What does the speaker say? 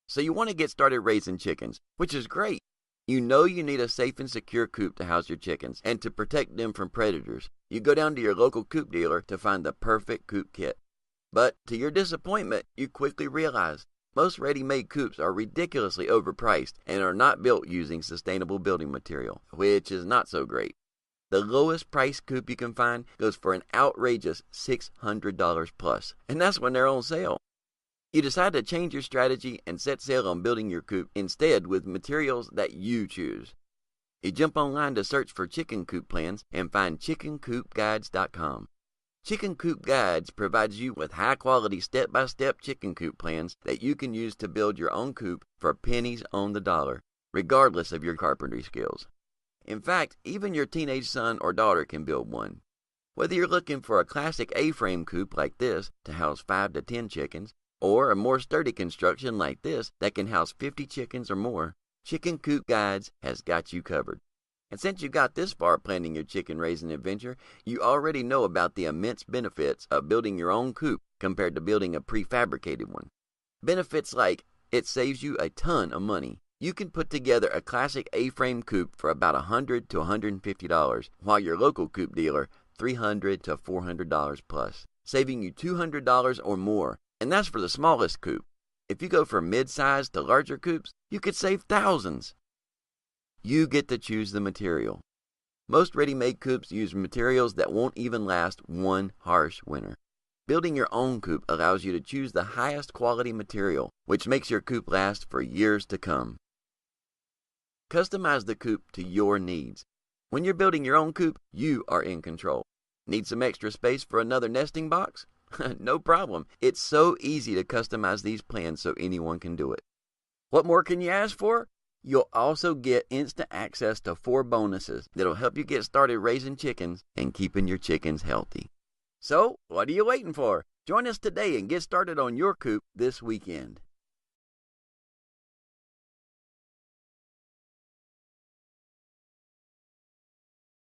So you want to get started raising chickens, which is great. You know you need a safe and secure coop to house your chickens and to protect them from predators. You go down to your local coop dealer to find the perfect coop kit. But to your disappointment, you quickly realize most ready-made coops are ridiculously overpriced and are not built using sustainable building material, which is not so great. The lowest price coop you can find goes for an outrageous $600 plus, and that's when they're on sale. You decide to change your strategy and set sail on building your coop instead with materials that you choose. You jump online to search for chicken coop plans and find chickencoopguides.com. Chicken Coop Guides provides you with high-quality step-by-step chicken coop plans that you can use to build your own coop for pennies on the dollar, regardless of your carpentry skills. In fact, even your teenage son or daughter can build one. Whether you're looking for a classic A-frame coop like this to house 5 to 10 chickens, or a more sturdy construction like this that can house 50 chickens or more, Chicken Coop Guides has got you covered. And since you got this far planning your chicken raising adventure, you already know about the immense benefits of building your own coop compared to building a prefabricated one. Benefits like it saves you a ton of money. You can put together a classic A-frame coop for about $100 to $150, while your local coop dealer $300 to $400 plus, saving you $200 or more, and that's for the smallest coop. If you go from mid-sized to larger coops, you could save thousands. You get to choose the material. Most ready-made coops use materials that won't even last one harsh winter. Building your own coop allows you to choose the highest quality material, which makes your coop last for years to come. Customize the coop to your needs. When you're building your own coop, you are in control. Need some extra space for another nesting box? No problem. It's so easy to customize these plans so anyone can do it. What more can you ask for? You'll also get instant access to 4 bonuses that'll help you get started raising chickens and keeping your chickens healthy. So, what are you waiting for? Join us today and get started on your coop this weekend.